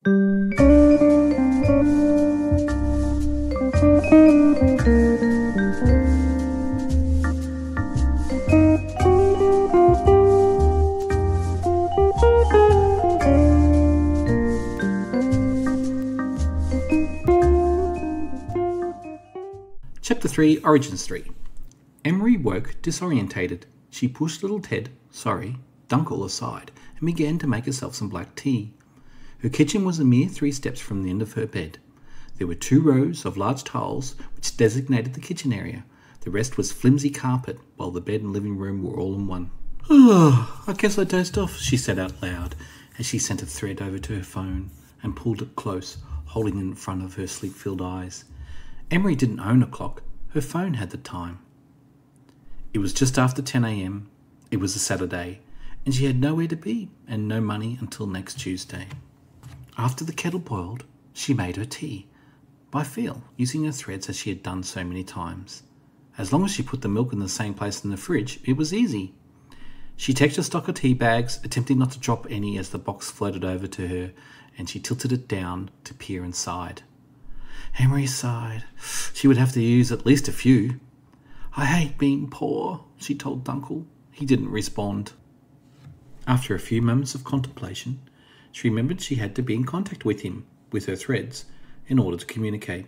Chapter 3, Origins 3. Emery woke disorientated. She pushed little Duncle aside and began to make herself some black tea. Her kitchen was a mere 3 steps from the end of her bed. There were 2 rows of large tiles which designated the kitchen area. The rest was flimsy carpet, while the bed and living room were all in one. I guess I dozed off, she said out loud as she sent a thread over to her phone and pulled it close, holding it in front of her sleep-filled eyes. Emery didn't own a clock. Her phone had the time. It was just after 10 a.m. It was a Saturday, and she had nowhere to be and no money until next Tuesday. After the kettle boiled, she made her tea, by feel, using her threads as she had done so many times. As long as she put the milk in the same place in the fridge, it was easy. She checked a stock of tea bags, attempting not to drop any as the box floated over to her, and she tilted it down to peer inside. Emery sighed. She would have to use at least a few. I hate being poor, she told Duncle. He didn't respond. After a few moments of contemplation, she remembered she had to be in contact with him, with her threads, in order to communicate.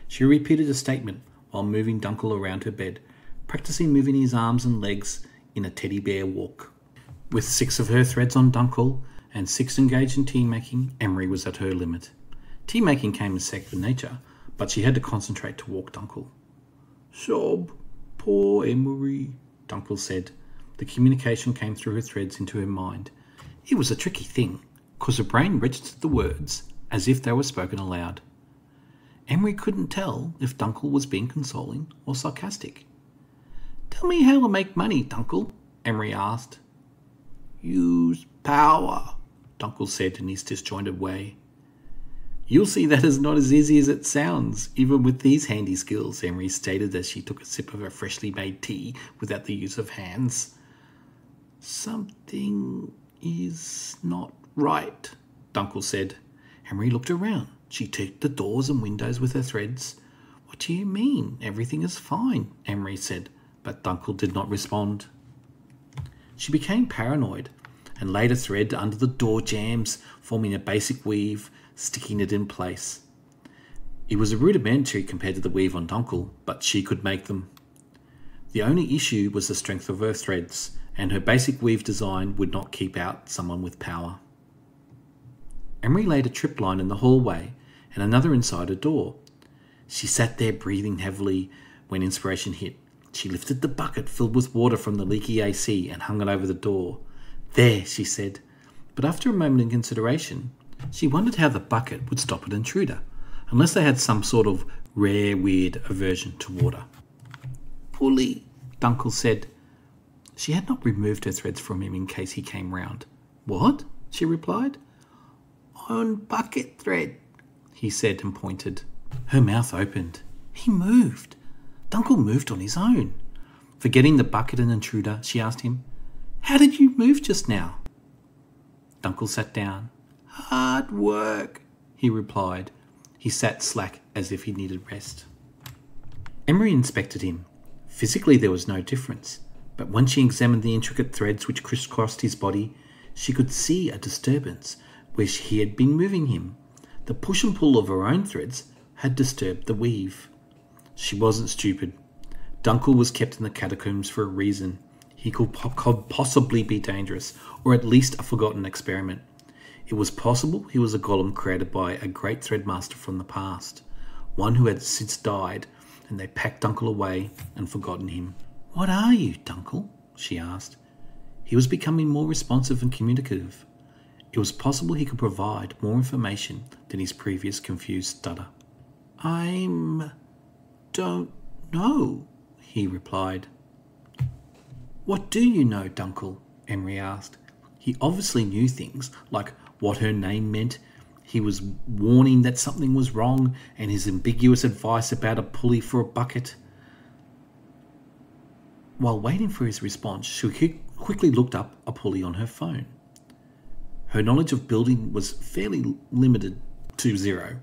She repeated a statement while moving Duncle around her bed, practicing moving his arms and legs in a teddy bear walk. With 6 of her threads on Duncle and 6 engaged in tea-making, Emery was at her limit. Tea-making came in second nature, but she had to concentrate to walk Duncle. Sob, poor Emery, Duncle said. The communication came through her threads into her mind. It was a tricky thing, because her brain registered the words as if they were spoken aloud. Emery couldn't tell if Duncle was being consoling or sarcastic. Tell me how to make money, Duncle, Emery asked. Use power, Duncle said in his disjointed way. You'll see that is not as easy as it sounds, even with these handy skills, Emery stated as she took a sip of her freshly made tea without the use of hands. Something is not right, Duncle said. Emery looked around. She checked the doors and windows with her threads. What do you mean? Everything is fine, Emery said, but Duncle did not respond. She became paranoid and laid a thread under the door jambs, forming a basic weave, sticking it in place. It was a rudimentary compared to the weave on Duncle, but she could make them. The only issue was the strength of her threads, and her basic weave design would not keep out someone with power. Emery laid a trip line in the hallway and another inside a door. She sat there breathing heavily when inspiration hit. She lifted the bucket filled with water from the leaky AC and hung it over the door. There, she said, but after a moment in consideration, she wondered how the bucket would stop an intruder, unless they had some sort of rare, weird aversion to water. Pulley, Duncle said. She had not removed her threads from him in case he came round. What? She replied. On bucket thread, he said and pointed. Her mouth opened. He moved. Duncle moved on his own. Forgetting the bucket and intruder, she asked him, How did you move just now? Duncle sat down. Hard work, he replied. He sat slack as if he needed rest. Emery inspected him. Physically there was no difference, but when she examined the intricate threads which crisscrossed his body, she could see a disturbance where he had been moving him. The push and pull of her own threads had disturbed the weave. She wasn't stupid. Duncle was kept in the catacombs for a reason. He could possibly be dangerous, or at least a forgotten experiment. It was possible he was a golem created by a great threadmaster from the past, one who had since died, and they packed Duncle away and forgotten him. What are you, Duncle? She asked. He was becoming more responsive and communicative. It was possible he could provide more information than his previous confused stutter. Don't know, he replied. What do you know, Duncle? Emery asked. He obviously knew things, like what her name meant. He was warning that something was wrong, and his ambiguous advice about a pulley for a bucket. While waiting for his response, she quickly looked up a pulley on her phone. Her knowledge of building was fairly limited to zero.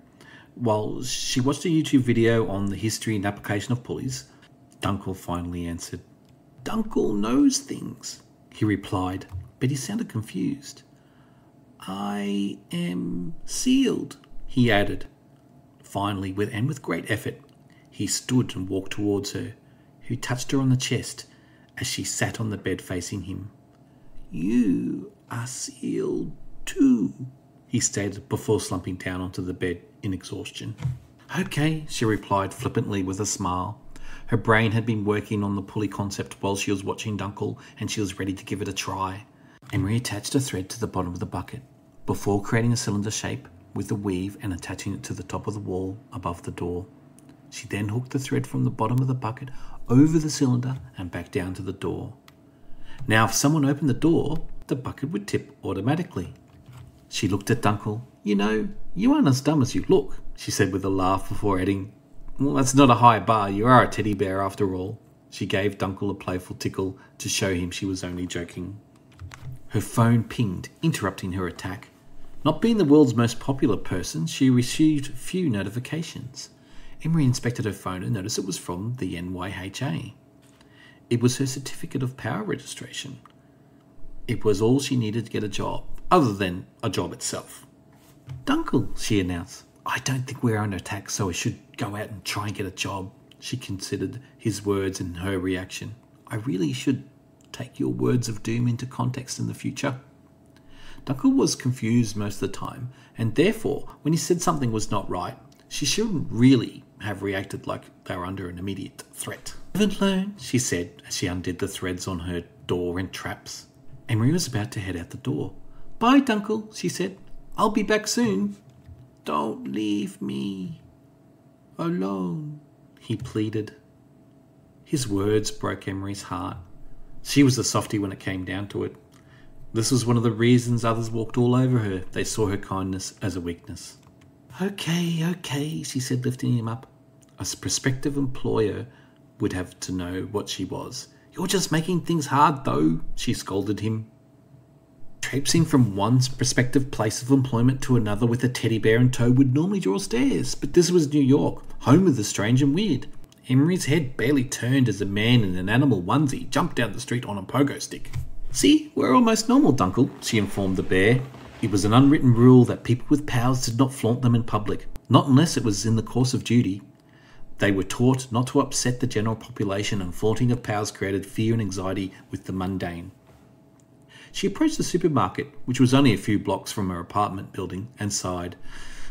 While she watched a YouTube video on the history and application of pulleys, Dunkel finally answered. Dunkel knows things, he replied, but he sounded confused. I am sealed, he added. Finally, with great effort, he stood and walked towards her, who touched her on the chest as she sat on the bed facing him. You are sealed too, he stated before slumping down onto the bed in exhaustion. Okay, she replied flippantly with a smile. Her brain had been working on the pulley concept while she was watching Dunkel, and she was ready to give it a try. Emery attached a thread to the bottom of the bucket before creating a cylinder shape with a weave and attaching it to the top of the wall above the door. She then hooked the thread from the bottom of the bucket over the cylinder and back down to the door. Now, if someone opened the door, the bucket would tip automatically. She looked at Dunkel. You know, you aren't as dumb as you look, she said with a laugh before adding, well, that's not a high bar. You are a teddy bear after all. She gave Dunkel a playful tickle to show him she was only joking. Her phone pinged, interrupting her attack. Not being the world's most popular person, she received few notifications. Emery inspected her phone and noticed it was from the NYHA. It was her certificate of power registration. It was all she needed to get a job, other than a job itself. Dunkel, she announced. I don't think we're under attack, so I should go out and try and get a job. She considered his words and her reaction. I really should take your words of doom into context in the future. Dunkel was confused most of the time, and therefore, when he said something was not right, she shouldn't really have reacted like they were under an immediate threat. Live and learn, she said as she undid the threads on her door and traps. Emery was about to head out the door. Bye, Dunkel, she said. I'll be back soon. Don't leave me alone, he pleaded. His words broke Emery's heart. She was a softie when it came down to it. This was one of the reasons others walked all over her. They saw her kindness as a weakness. Okay, she said, lifting him up. A prospective employer would have to know what she was. You're just making things hard, though, she scolded him. Traipsing from one prospective place of employment to another with a teddy bear in tow would normally draw stares, but this was New York, home of the strange and weird. Emery's head barely turned as a man in an animal onesie jumped down the street on a pogo stick. See, we're almost normal, Dunkel, she informed the bear. It was an unwritten rule that people with powers did not flaunt them in public, not unless it was in the course of duty. They were taught not to upset the general population, and flaunting of powers created fear and anxiety with the mundane. She approached the supermarket, which was only a few blocks from her apartment building, and sighed.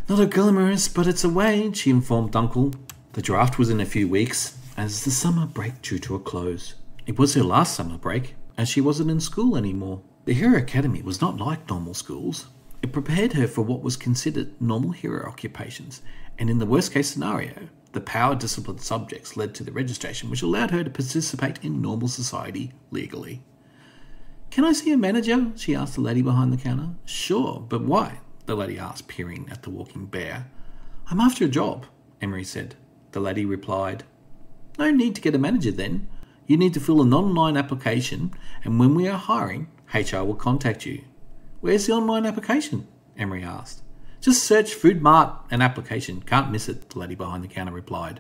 Not a glamorous, but it's a way, she informed Dunkel. The draft was in a few weeks, as the summer break drew to a close. It was her last summer break, as she wasn't in school anymore. The Hero Academy was not like normal schools. It prepared her for what was considered normal hero occupations, and in the worst-case scenario, the power discipline subjects led to the registration, which allowed her to participate in normal society legally. Can I see a manager? She asked the lady behind the counter. Sure, but why? The lady asked, peering at the walking bear. I'm after a job, Emery said. The lady replied, No need to get a manager then. You need to fill an online application, and when we are hiring, HR will contact you. Where's the online application? Emery asked. Just search Food Mart and application. Can't miss it, the lady behind the counter replied.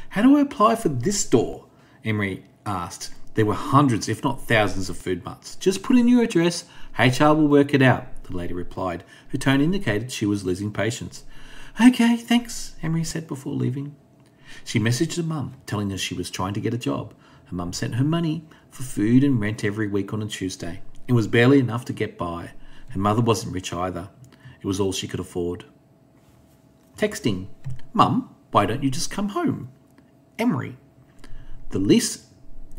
How do I apply for this store? Emery asked. There were hundreds, if not thousands, of Food Marts. Just put in your address. HR will work it out, the lady replied. Her tone indicated she was losing patience. Okay, thanks, Emery said before leaving. She messaged her mum, telling her she was trying to get a job. Her mum sent her money for food and rent every week on a Tuesday. It was barely enough to get by. Her mother wasn't rich either. It was all she could afford. Texting. Mum, why don't you just come home? Emery. The lease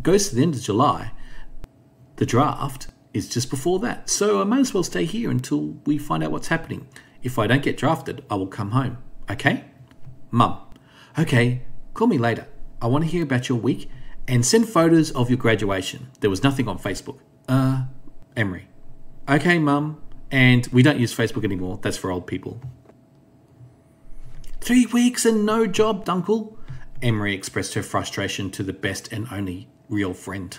goes to the end of July. The draft is just before that, so I might as well stay here until we find out what's happening. If I don't get drafted, I will come home. Okay? Mum. Okay, call me later. I want to hear about your week and send photos of your graduation. There was nothing on Facebook. Emery. Okay, Mum. And we don't use Facebook anymore. That's for old people. 3 weeks and no job, Dunkel. Emery expressed her frustration to the best and only real friend,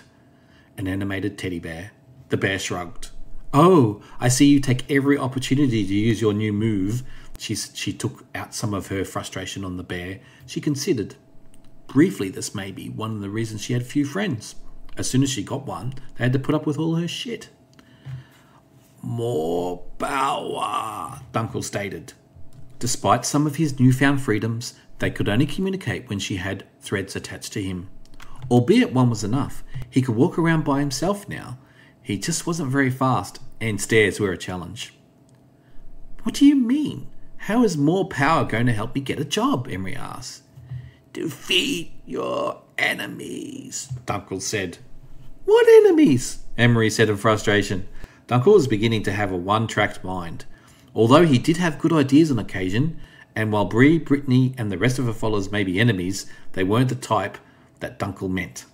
an animated teddy bear. The bear shrugged. Oh, I see you take every opportunity to use your new move. She took out some of her frustration on the bear. She considered. Briefly, this may be one of the reasons she had few friends. As soon as she got one, they had to put up with all her shit. More power, Dunkel stated. Despite some of his newfound freedoms, they could only communicate when she had threads attached to him. Albeit one was enough, he could walk around by himself now. He just wasn't very fast, and stairs were a challenge. What do you mean? How is more power going to help me get a job? Emery asked. Defeat your enemies, Dunkel said. What enemies? Emery said in frustration. Dunkel was beginning to have a one-tracked mind. Although he did have good ideas on occasion, and while Bree, Brittany, and the rest of her followers may be enemies, they weren't the type that Dunkel meant.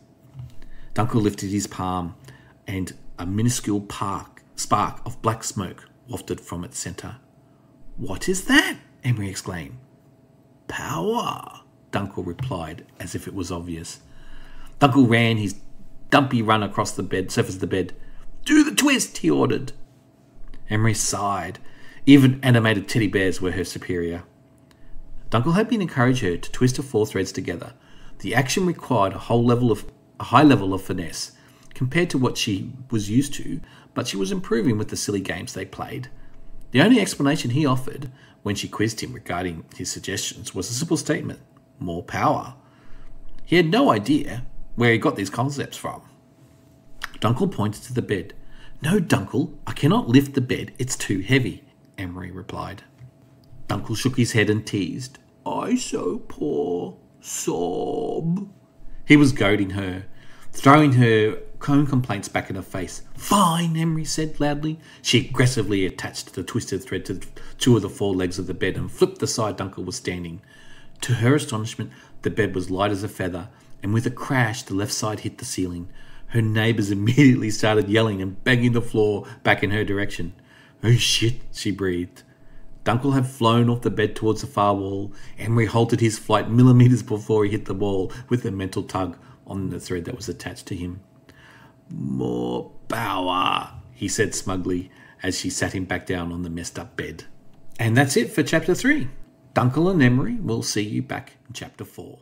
Dunkel lifted his palm, and a minuscule spark of black smoke wafted from its centre. What is that? Emery exclaimed. Power, Dunkel replied, as if it was obvious. Dunkel ran his dumpy run across the surface of the bed. Do the twist, he ordered. Emery sighed. Even animated teddy bears were her superior. Dunkel had been encouraging her to twist her 4 threads together. The action required a high level of finesse compared to what she was used to, but she was improving with the silly games they played. The only explanation he offered when she quizzed him regarding his suggestions was a simple statement: more power. He had no idea where he got these concepts from. Dunkel pointed to the bed. No, Dunkel, I cannot lift the bed. It's too heavy, Emery replied. Dunkel shook his head and teased. I so poor. Sob. He was goading her, throwing her own complaints back in her face. Fine, Emery said loudly. She aggressively attached the twisted thread to 2 of the 4 legs of the bed and flipped the side Dunkel was standing. To her astonishment, the bed was light as a feather, and with a crash, the left side hit the ceiling. Her neighbours immediately started yelling and banging the floor back in her direction. Oh shit, she breathed. Dunkel had flown off the bed towards the far wall. Emery halted his flight millimetres before he hit the wall with a mental tug on the thread that was attached to him. More power, he said smugly as she sat him back down on the messed up bed. And that's it for Chapter 3. Dunkel and Emery will see you back in Chapter 4.